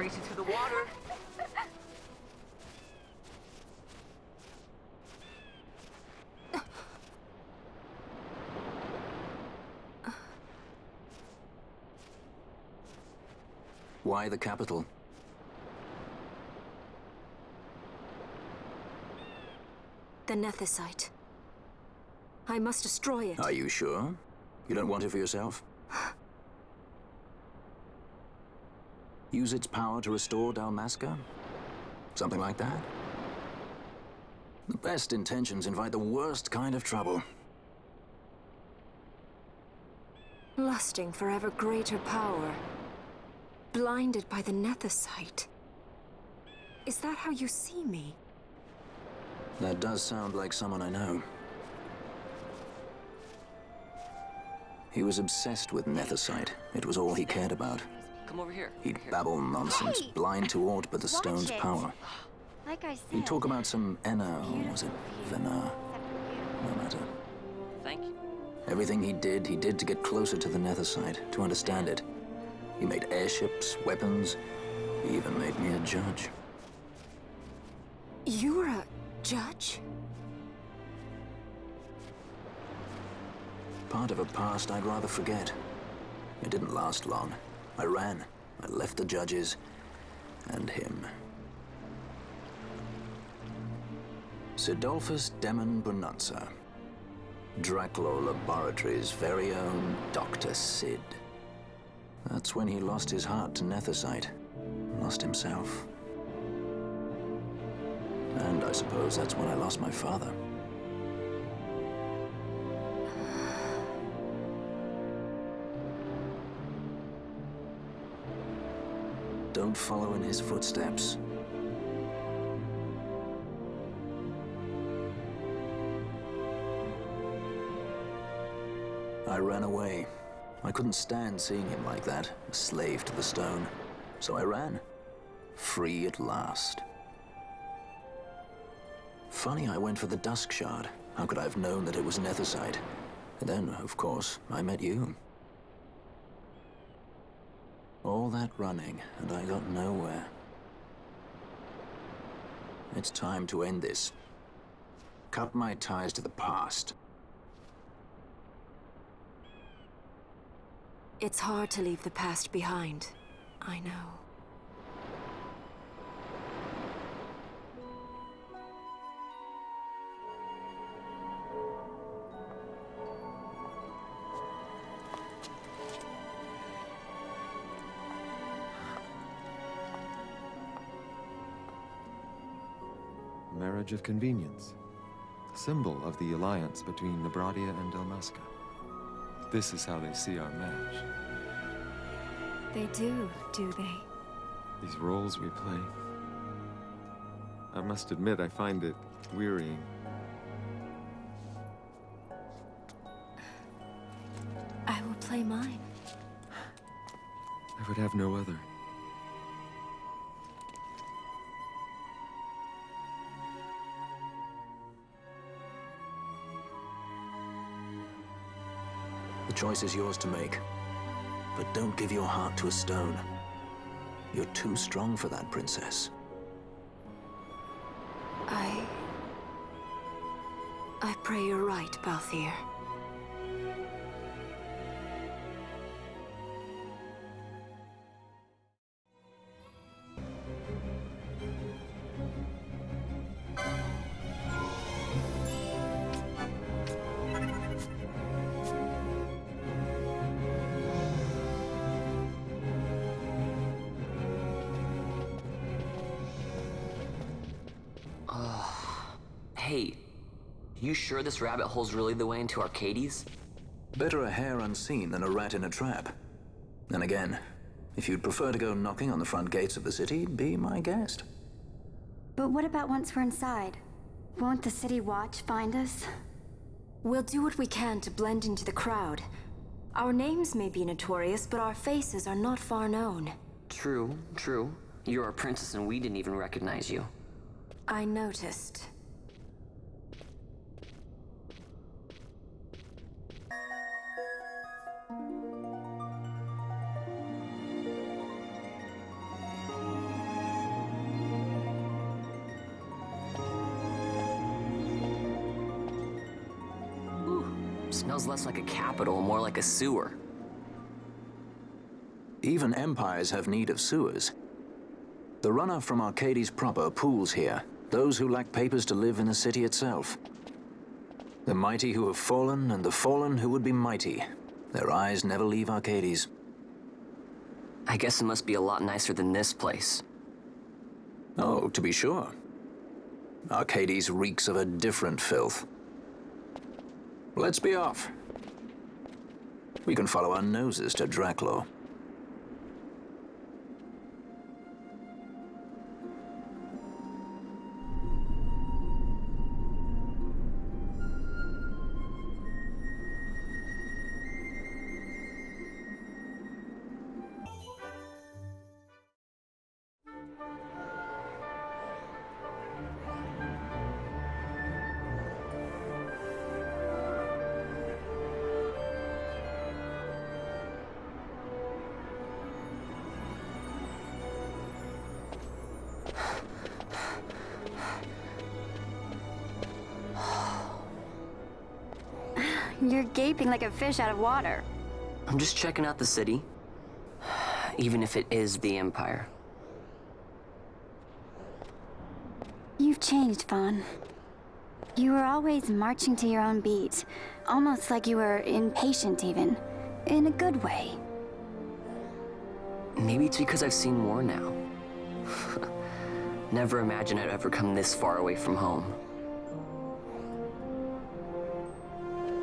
Race into the water. Why the capital? The Nethicite. I must destroy it. Are you sure? You don't want it for yourself? Use its power to restore Dalmasca? Something like that? The best intentions invite the worst kind of trouble. Lusting for ever greater power. Blinded by the Nethicite. Is that how you see me? That does sound like someone I know. He was obsessed with Nethicite. It was all he cared about. Come over here. He'd babble nonsense, Hey! blind to aught but the stone's it. power. Like I said. He'd talk about some Enna, or was it Vena? No matter. Thank you. Everything he did to get closer to the Nethicite, to understand it. He made airships, weapons. He even made me a judge. You were a judge? Part of a past I'd rather forget. It didn't last long. I ran. I left the judges and him. Sidolphus Demon Bonanza. Draculaur Laboratories' very own Dr. Sid. That's when he lost his heart to Nethicite. Lost himself. And I suppose that's when I lost my father. Don't follow in his footsteps. I ran away. I couldn't stand seeing him like that, a slave to the stone. So I ran. Free at last. Funny I went for the Dusk Shard. How could I have known that it was Nethicite? And then, of course, I met you. All that running, and I got nowhere. It's time to end this. Cut my ties to the past. It's hard to leave the past behind. I know. Marriage of convenience. Symbol of the alliance between Archadia and Dalmasca. This is how they see our match. They do they? These roles we play. I must admit, I find it wearying. I will play mine. I would have no other. The choice is yours to make. But don't give your heart to a stone. You're too strong for that, princess. I pray you're right, Balthier. Hey, you sure this rabbit hole's really the way into Arcades? Better a hare unseen than a rat in a trap. Then again, if you'd prefer to go knocking on the front gates of the city, be my guest. But what about once we're inside? Won't the city watch find us? We'll do what we can to blend into the crowd. Our names may be notorious, but our faces are not far known. True, true. You're a princess and we didn't even recognize you. I noticed. Smells less like a capital, more like a sewer. Even empires have need of sewers. The runoff from Arcades proper pools here, those who lack papers to live in the city itself. The mighty who have fallen, and the fallen who would be mighty. Their eyes never leave Arcades. I guess it must be a lot nicer than this place. Oh, to be sure. Arcades reeks of a different filth. Let's be off. We can follow our noses to Draclaw. You're gaping like a fish out of water. I'm just checking out the city. Even if it is the Empire. You've changed, Vaan. You were always marching to your own beat. Almost like you were impatient even. In a good way. Maybe it's because I've seen more now. Never imagined I'd ever come this far away from home.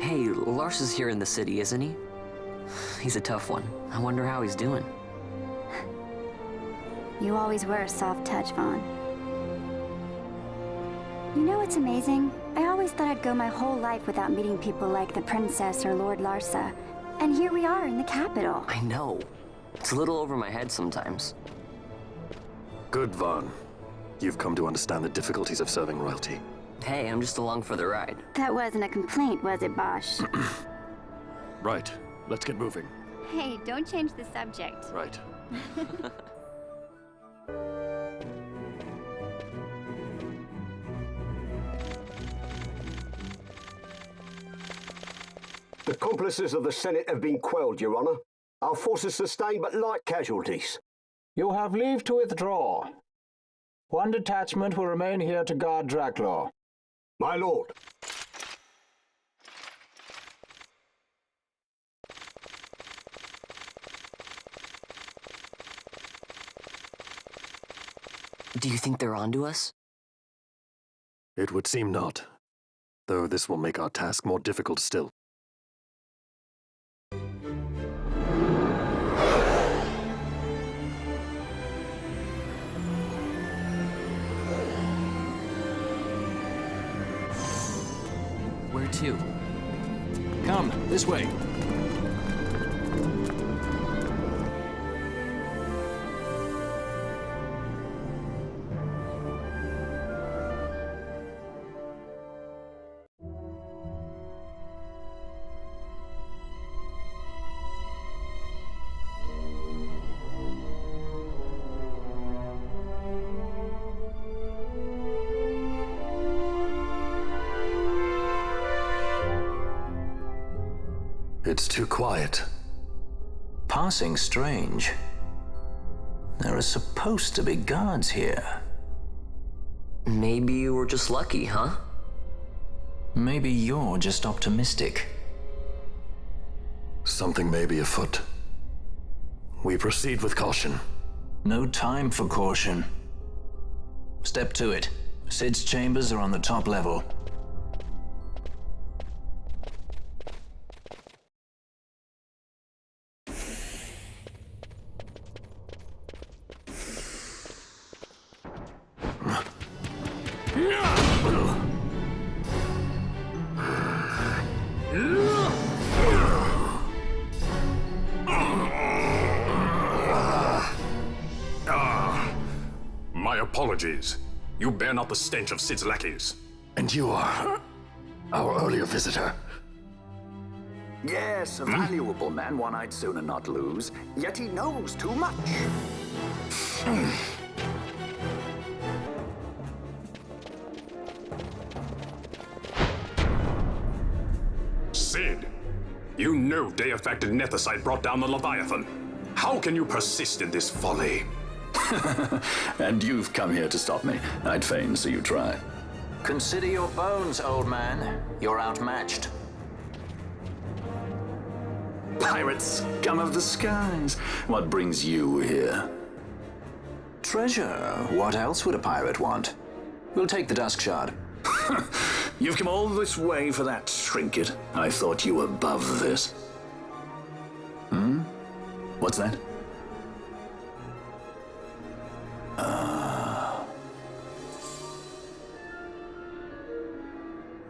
Hey, Lars is here in the city, isn't he? He's a tough one. I wonder how he's doing. You always were a soft touch, Vaan. You know what's amazing? I always thought I'd go my whole life without meeting people like the Princess or Lord Larsa. And here we are in the capital. I know. It's a little over my head sometimes. Good, Vaan. You've come to understand the difficulties of serving royalty. Hey, I'm just along for the ride. That wasn't a complaint, was it, Bosch? Right. Let's get moving. Hey, don't change the subject. Right. The accomplices of the Senate have been quelled, Your Honor. Our forces sustained but light casualties. You have leave to withdraw. One detachment will remain here to guard Draclaw. My lord. Do you think they're onto us? It would seem not. Though this will make our task more difficult still. Where to? Come, this way. It's too quiet. Passing strange. There are supposed to be guards here. Maybe we're just lucky, huh? Maybe you're just optimistic. Something may be afoot. We proceed with caution. No time for caution. Step to it. Sid's chambers are on the top level. My apologies. You bear not the stench of Sid's lackeys. And you are our earlier visitor. Yes, a valuable man, one I'd sooner not lose. Yet he knows too much. Sid Sid, you know Deifacted Nethicite brought down the Leviathan. How can you persist in this folly? And you've come here to stop me. I'd fain see you try. Consider your bones, old man. You're outmatched. Pirate scum of the skies. What brings you here? Treasure. What else would a pirate want? We'll take the Dusk Shard. You've come all this way for that trinket. I thought you were above this. What's that?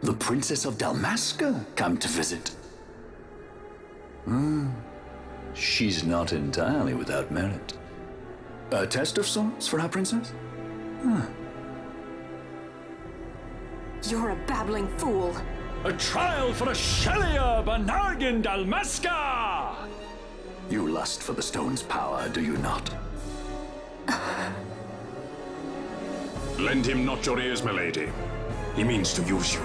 The Princess of Dalmasca come to visit. She's not entirely without merit. A test of sorts for our princess? You're a babbling fool. A trial for a Shelia Banargin Dalmasca! You lust for the stone's power, do you not? Lend him not your ears, milady. He means to use you.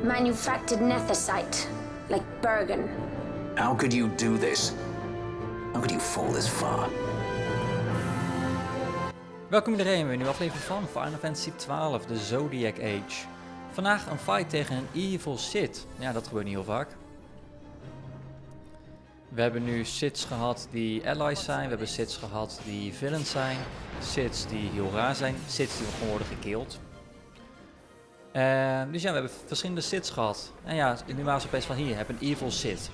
Manufactured nethicite, like Bergen. How could you do this? How could you fall this far? Welkom iedereen bij een nieuwe aflevering van Final Fantasy XII The Zodiac Age. Vandaag een fight tegen een evil Sith. Ja, dat gebeurt niet heel vaak. We hebben nu Siths gehad die allies zijn. We hebben Siths gehad die villains zijn. Siths die heel raar zijn. Siths die gewoon worden gekilld. Dus ja, we hebben verschillende Siths gehad. En ja, nu waren ze opeens van hier, heb een evil Sith.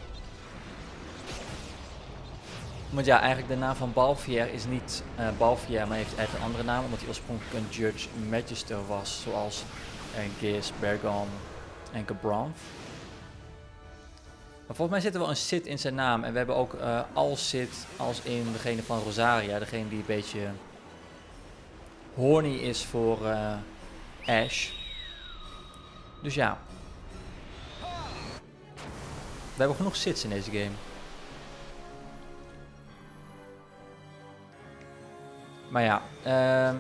Want ja, eigenlijk de naam van Balfier is niet Balfier, maar heeft echt een andere naam. Omdat hij oorspronkelijk een Judge Magister was. Zoals Gis, Bergon en Gebranth. Maar volgens mij zit er wel een Sith in zijn naam. En we hebben ook als Sith als in degene van Rozarria. Degene die een beetje horny is voor Ashe. Dus ja. We hebben genoeg Siths in deze game. Maar ja,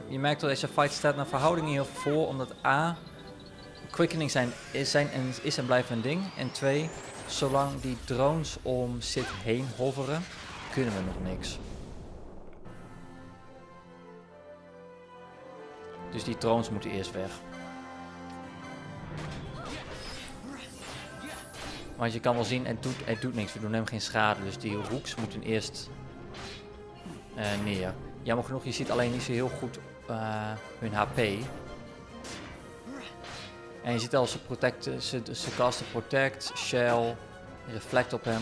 je merkt dat deze fight staat naar verhoudingen heel veel voor. Omdat A, quickening is en blijft een ding. En 2, zolang die drones om Sith heen hoveren, kunnen we nog niks. Dus die drones moeten eerst weg. Want je kan wel zien, het doet niks. We doen hem geen schade. Dus die rooks moeten eerst neer. Jammer genoeg, je ziet alleen niet zo heel goed hun HP. En je ziet al, ze casten Protect, Shell, Reflect op hem.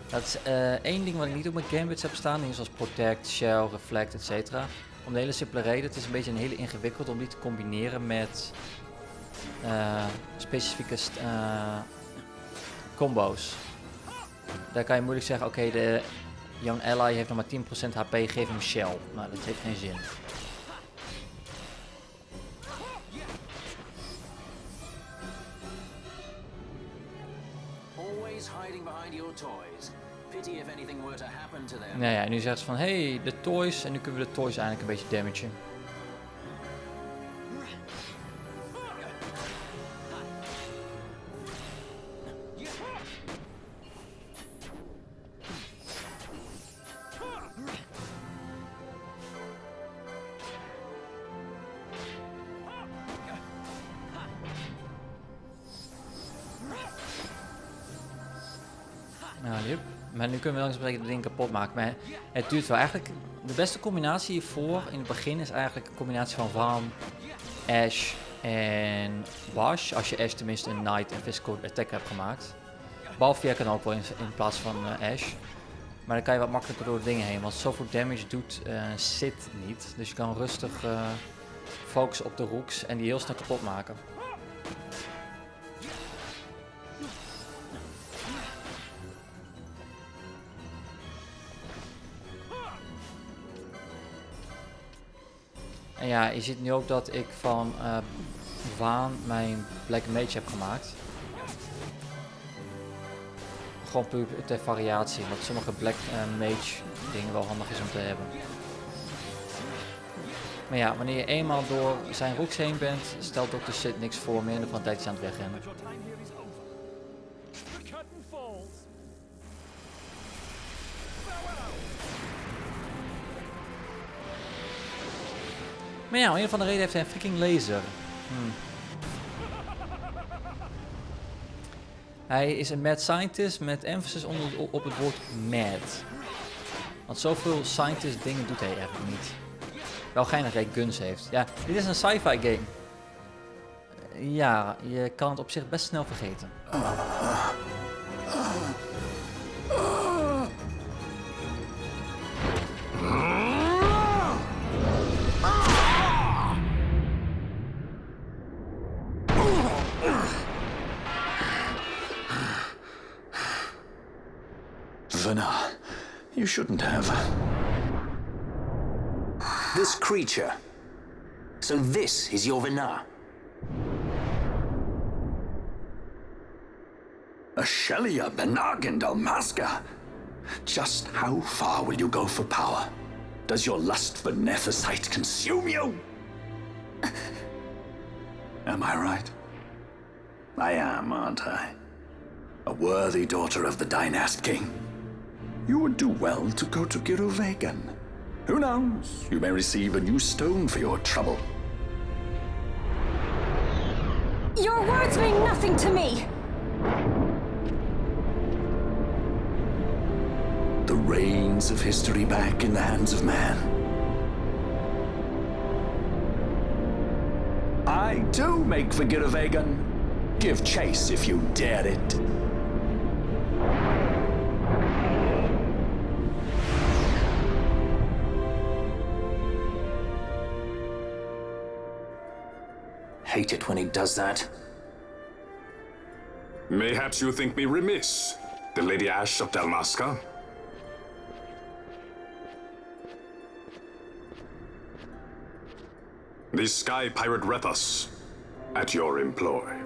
Dat is één ding wat ik niet op mijn gamebits heb staan. Dingen zoals Protect, Shell, Reflect, etc. Om de hele simpele reden. Het is een beetje een hele ingewikkeld om die te combineren met specifieke combo's. Daar kan je moeilijk zeggen, oké, de Young Ally heeft nog maar 10% HP, geef hem Shell. Nou, dat heeft geen zin. Nou ja, en nu zegt ze van, hey, de toys. En nu kunnen we de toys eigenlijk een beetje damagen. Nou, yep. Maar nu kunnen we langzaam de ding kapot maken. Maar het duurt wel eigenlijk. De beste combinatie hiervoor in het begin is eigenlijk een combinatie van Vaan, Ashe en Bash. Als je Ashe tenminste een Knight en Physical Attack hebt gemaakt. Balfier kan ook wel in plaats van Ashe. Maar dan kan je wat makkelijker door de dingen heen. Want zoveel damage doet Sith niet. Dus je kan rustig focussen op de rooks en die heel snel kapot maken. En ja, je ziet nu ook dat ik van Vaan mijn Black Mage heb gemaakt. Gewoon puur ter variatie, want sommige Black Mage dingen wel handig is om te hebben. Maar ja, wanneer je eenmaal door zijn rooks heen bent, stelt Dr. Sid niks voor meer en dan van een tijdje aan het wegrennen. Maar ja, om een of andere reden heeft hij een freaking laser. Hij is een mad scientist met emphasis op het woord mad. Want zoveel scientist dingen doet hij eigenlijk niet. Wel geinig dat hij guns heeft. Ja, dit is een sci-fi game. Ja, je kan het op zich best snel vergeten. Vanna, you shouldn't have. This creature. So this is your Vana. Archadia, Bedankt, Dalmasca. Just how far will you go for power? Does your lust for Nephesite consume you? Am I right? I am, aren't I? A worthy daughter of the Dynast King. You would do well to go to Girovegan. Who knows? You may receive a new stone for your trouble. Your words mean nothing to me! The reins of history back in the hands of man. I do make for Girovegan. Give chase if you dare it. Hate it when he does that. Mayhaps you think me remiss, the Lady Ashe of Dalmasca? The Sky Pirate Rethus, at your employ.